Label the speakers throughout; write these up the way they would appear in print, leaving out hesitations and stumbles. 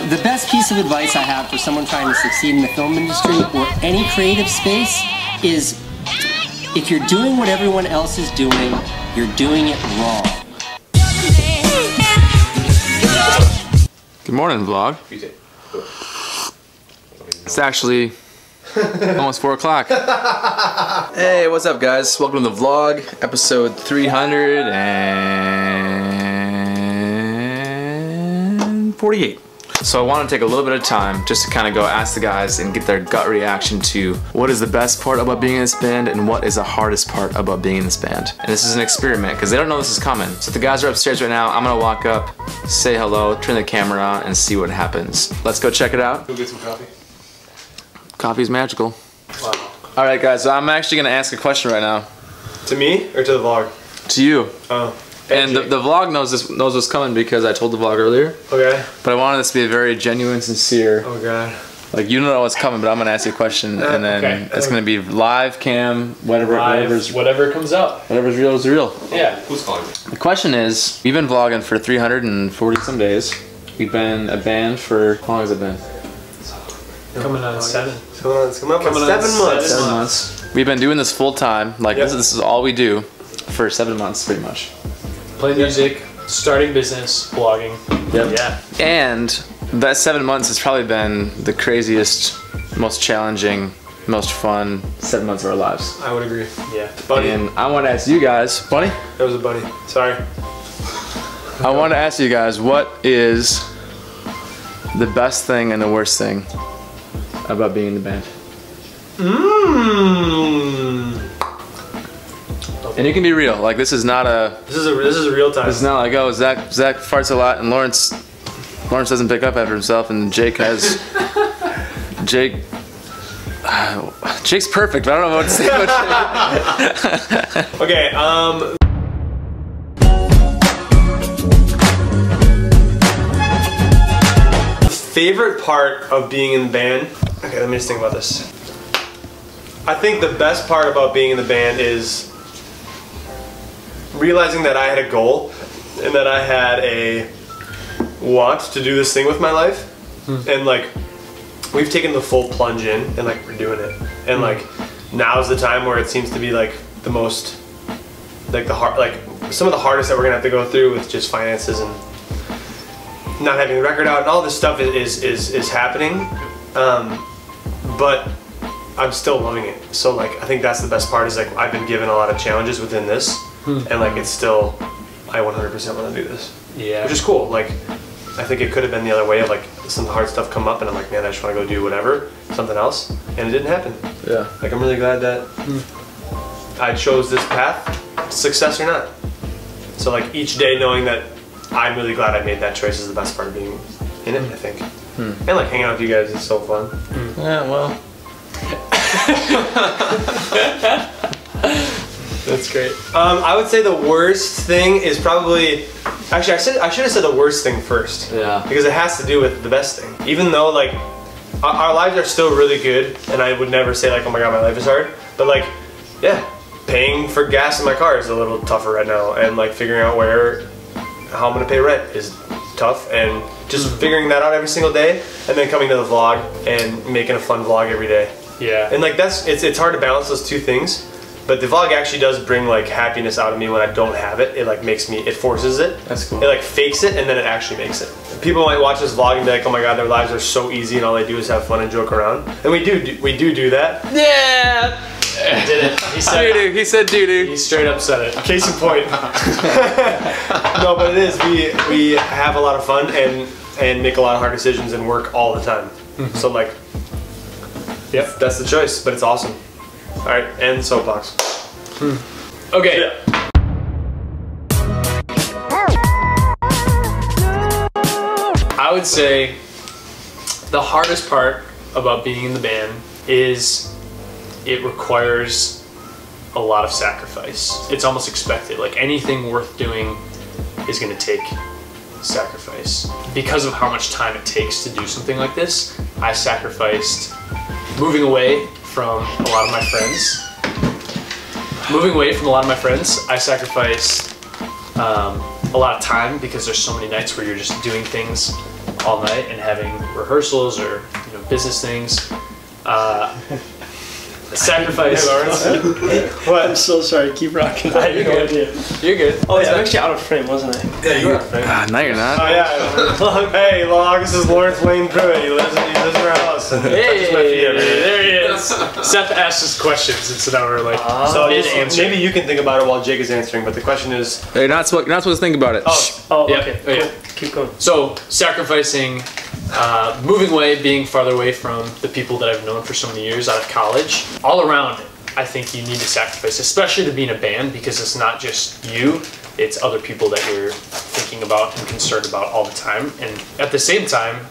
Speaker 1: The best piece of advice I have for someone trying to succeed in the film industry or any creative space is if you're doing what everyone else is doing, you're doing it wrong.
Speaker 2: Good morning, vlog. It's actually almost 4 o'clock. Hey, what's up, guys? Welcome to the vlog, episode 348. So I want to take a little bit of time just to kind of go ask the guys and get their gut reaction to what is the best part about being in this band and what is the hardest part about being in this band. And this is an experiment because they don't know this is coming. So the guys are upstairs right now. I'm gonna walk up, say hello, turn the camera on, and see what happens. Let's go check it out.
Speaker 3: Go get some coffee.
Speaker 2: Coffee's magical.
Speaker 3: Wow.
Speaker 2: All right, guys. So I'm actually gonna ask a question right now.
Speaker 3: To me or to the vlog?
Speaker 2: To you.
Speaker 3: Oh.
Speaker 2: And the vlog knows what's coming because I told the vlog earlier.
Speaker 3: Okay.
Speaker 2: But I wanted this to be a very genuine, sincere.
Speaker 3: Oh god.
Speaker 2: Like, you don't know what's coming, but I'm gonna ask you a question, and then it's gonna be live cam,
Speaker 4: whatever comes up.
Speaker 2: Whatever's real is real.
Speaker 4: Yeah.
Speaker 3: Who's calling me?
Speaker 2: The question is, we've been vlogging for 340 some days. We've been a band for how long has it been?
Speaker 4: Coming on 7.
Speaker 3: It's coming up on 7 months.
Speaker 2: 7 months. We've been doing this full time. Like this is all we do for 7 months, pretty much.
Speaker 4: Playing music, starting business, blogging.
Speaker 2: Yep.
Speaker 4: Yeah.
Speaker 2: And that 7 months has probably been the craziest, most challenging, most fun 7 months of our lives.
Speaker 3: I would agree.
Speaker 4: Yeah.
Speaker 3: Buddy.
Speaker 2: And I want to ask you guys, buddy?
Speaker 3: That was a buddy. Sorry.
Speaker 2: I want to ask you guys, what is the best thing and the worst thing about being in the band? And you can be real. Like, this is not a.
Speaker 3: This is a real time.
Speaker 2: This is not like, oh, Zach farts a lot and Lawrence doesn't pick up after himself and Jake has Jake's perfect, but I don't know what to say about Jake.
Speaker 3: Okay. Favorite part of being in the band. Okay, let me just think about this. I think the best part about being in the band is realizing that I had a goal and that I had a want to do this thing with my life. And like, we've taken the full plunge in and like we're doing it. And like, now's the time where it seems to be like the most, like some of the hardest that we're gonna have to go through with just finances and not having the record out and all this stuff is happening. But I'm still loving it. So like, I think that's the best part is like, I've been given a lot of challenges within this. And like, it's still, I 100% want to do this.
Speaker 4: Yeah.
Speaker 3: Which is cool. Like, I think it could have been the other way of like, some hard stuff come up and I'm like, man, I just want to go do whatever, something else. And it didn't happen. Yeah. Like, I'm really glad that I chose this path, success or not. So like, each day knowing that I'm really glad I made that choice is the best part of being in it, I think. And like, hanging out with you guys is so fun.
Speaker 2: Yeah, well.
Speaker 3: That's great. I would say the worst thing is probably, actually I should have said the worst thing first.
Speaker 2: Yeah.
Speaker 3: Because it has to do with the best thing. Even though like, our lives are still really good and I would never say like, oh my god, my life is hard. But like, yeah, paying for gas in my car is a little tougher right now. And like figuring out how I'm gonna pay rent is tough. And just figuring that out every single day. And then coming to the vlog and making a fun vlog every day.
Speaker 4: Yeah.
Speaker 3: And like it's hard to balance those two things. But the vlog actually does bring like happiness out of me when I don't have it. It like makes me, it forces it.
Speaker 2: That's cool.
Speaker 3: It like fakes it and then it actually makes it. People might watch this vlog and be like, oh my god, their lives are so easy and all they do is have fun and joke around. And we do that.
Speaker 2: Yeah!
Speaker 4: He did it. He said
Speaker 2: doo-doo. He said doo-doo.
Speaker 4: He straight up said it.
Speaker 3: Case in point. No, but it is. We have a lot of fun and make a lot of hard decisions and work all the time. So like, yep, that's the choice, but it's awesome. All right, and soapbox.
Speaker 4: Okay.
Speaker 3: Yeah.
Speaker 4: I would say the hardest part about being in the band is it requires a lot of sacrifice. It's almost expected. Like, anything worth doing is going to take sacrifice. Because of how much time it takes to do something like this, I sacrificed moving away from a lot of my friends. I sacrificed a lot of time because there's so many nights where you're just doing things all night and having rehearsals or business things. Sacrifice.
Speaker 5: What? I'm so sorry. Keep rocking.
Speaker 4: You're good. You're good.
Speaker 5: Oh yeah, I'm actually out of frame, wasn't I?
Speaker 3: Yeah, you are.
Speaker 2: No, you're not.
Speaker 3: Oh yeah. Hey, Log, this is Lawrence Lane Pruitt. He lives in our house.
Speaker 4: Hey, there he is. Seth asked us questions, and so now we're like,
Speaker 3: so maybe you can think about it while Jake is answering. But the question is,
Speaker 2: Hey, you're not supposed to think about it.
Speaker 5: Oh,
Speaker 4: Yep.
Speaker 5: okay.
Speaker 4: Oh, yeah.
Speaker 5: Cool. Keep going.
Speaker 4: So sacrificing, moving away, being farther away from the people that I've known for so many years out of college. All around, I think you need to sacrifice, especially to be in a band, because it's not just you, it's other people that you're thinking about and concerned about all the time. And at the same time,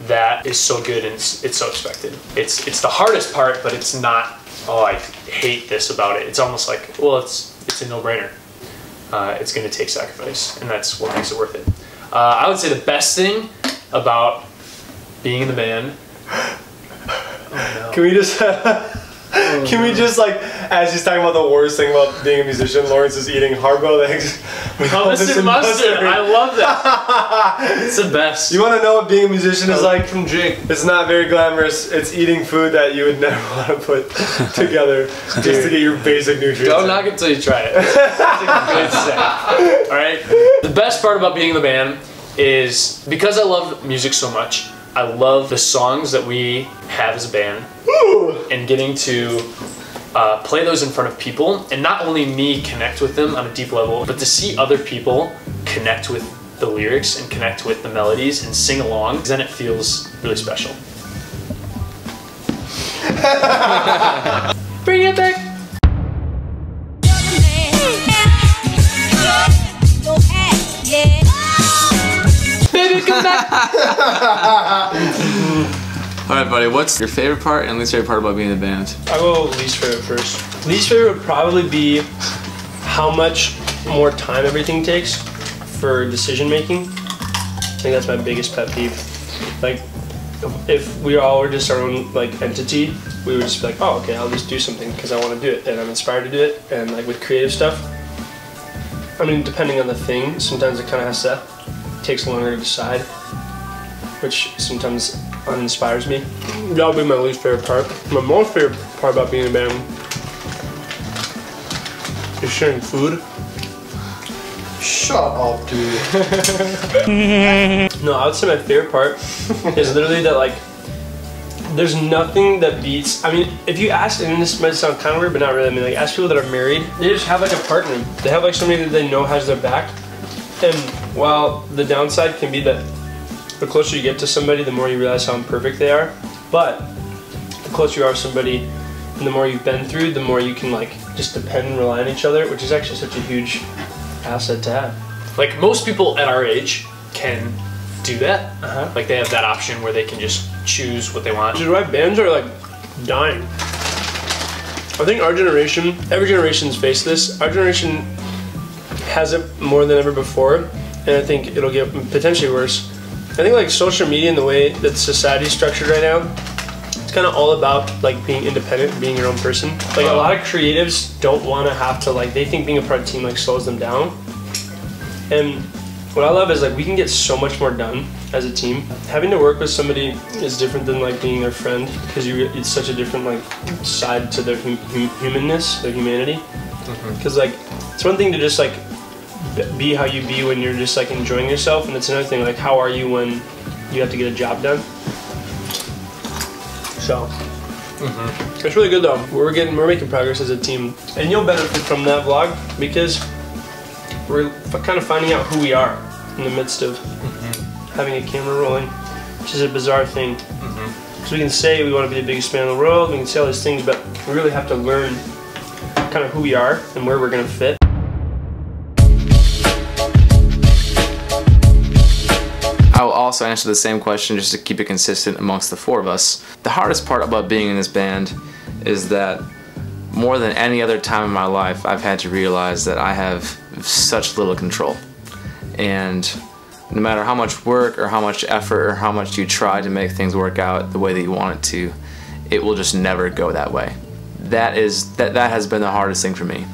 Speaker 4: that is so good and it's so expected. It's the hardest part, but it's not, oh, I hate this about it. It's almost like, well, it's a no-brainer. It's going to take sacrifice, and that's what makes it worth it. I would say the best thing about being in the band.
Speaker 3: can we just like, as he's talking about the worst thing about being a musician, Lawrence is eating hard-boiled eggs with
Speaker 4: Hummus and mustard. I love that. It's the best.
Speaker 3: You want to know what being a musician is like?
Speaker 4: From Jake.
Speaker 3: It's not very glamorous. It's eating food that you would never want to put together just to get your basic nutrients.
Speaker 4: Don't knock it till you try it. It's a good set. All right. The best part about being in the band is because I love music so much. I love the songs that we have as a band, and getting to play those in front of people, and not only me connect with them on a deep level, but to see other people connect with the lyrics and connect with the melodies and sing along, then it feels really special. Bring it back. Baby, come back.
Speaker 2: Alright, buddy, what's your favorite part and least favorite part about being in the band?
Speaker 5: I'll go least favorite first. Least favorite would probably be how much more time everything takes for decision making. I think that's my biggest pet peeve. Like, if we all were just our own like entity, we would just be like, oh, okay, I'll just do something because I want to do it and I'm inspired to do it. And like with creative stuff, I mean, depending on the thing, sometimes it kind of has to takes longer to decide, which sometimes uninspires me. That would be my least favorite part. My most favorite part about being in a band is sharing food.
Speaker 3: Shut up, dude.
Speaker 5: No, I would say my favorite part is literally that, like, there's nothing that beats. I mean, if you ask, and this might sound kind of weird, but not really. I mean, like, ask people that are married, they just have like a partner. They have like somebody that they know has their back. And while the downside can be that the closer you get to somebody, the more you realize how imperfect they are. But the closer you are to somebody, and the more you've been through, the more you can like just depend and rely on each other, which is actually such a huge asset to have.
Speaker 4: Like most people at our age can do that. Like they have that option where they can just choose what they want.
Speaker 5: Which is why bands are like dying. I think our generation, every generation's faced this. Our generation has it more than ever before, and I think it'll get potentially worse. I think like social media and the way that society's structured right now, it's kind of all about like being independent and being your own person. Like a lot of creatives don't want to have to like, they think being a part of a team like slows them down. And what I love is like we can get so much more done as a team. Having to work with somebody is different than like being their friend, because it's such a different like side to their humanness, their humanity. Because like it's one thing to just like be how you be when you're just like enjoying yourself, and it's another thing like how are you when you have to get a job done. So it's really good though. We're making progress as a team, and you'll benefit from that vlog because we're kind of finding out who we are in the midst of having a camera rolling, which is a bizarre thing. Because we can say we want to be the biggest band in the world, we can say all these things, but we really have to learn kind of who we are and where we're going to fit.
Speaker 2: I will also answer the same question just to keep it consistent amongst the four of us. The hardest part about being in this band is that more than any other time in my life, I've had to realize that I have such little control. And no matter how much work or how much effort or how much you try to make things work out the way that you want it to, it will just never go that way. That has been the hardest thing for me.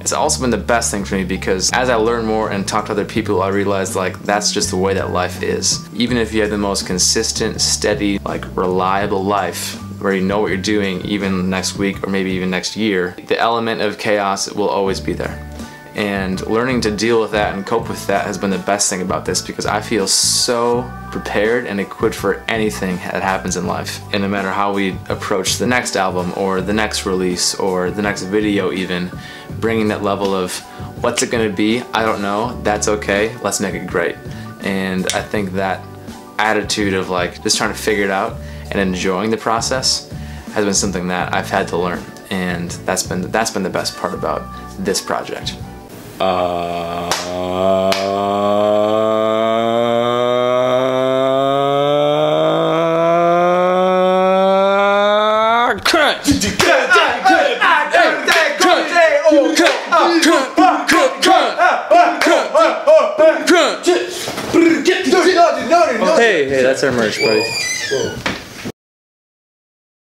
Speaker 2: It's also been the best thing for me because as I learn more and talk to other people, I realize like that's just the way that life is. Even if you have the most consistent, steady, like reliable life where you know what you're doing even next week or maybe even next year, the element of chaos will always be there. And learning to deal with that and cope with that has been the best thing about this because I feel so prepared and equipped for anything that happens in life. And no matter how we approach the next album or the next release or the next video even, bringing that level of what's it gonna be, I don't know, that's okay, let's make it great. And I think that attitude of like just trying to figure it out and enjoying the process has been something that I've had to learn. And that's been the best part about this project. Hey, that's our merch, buddy.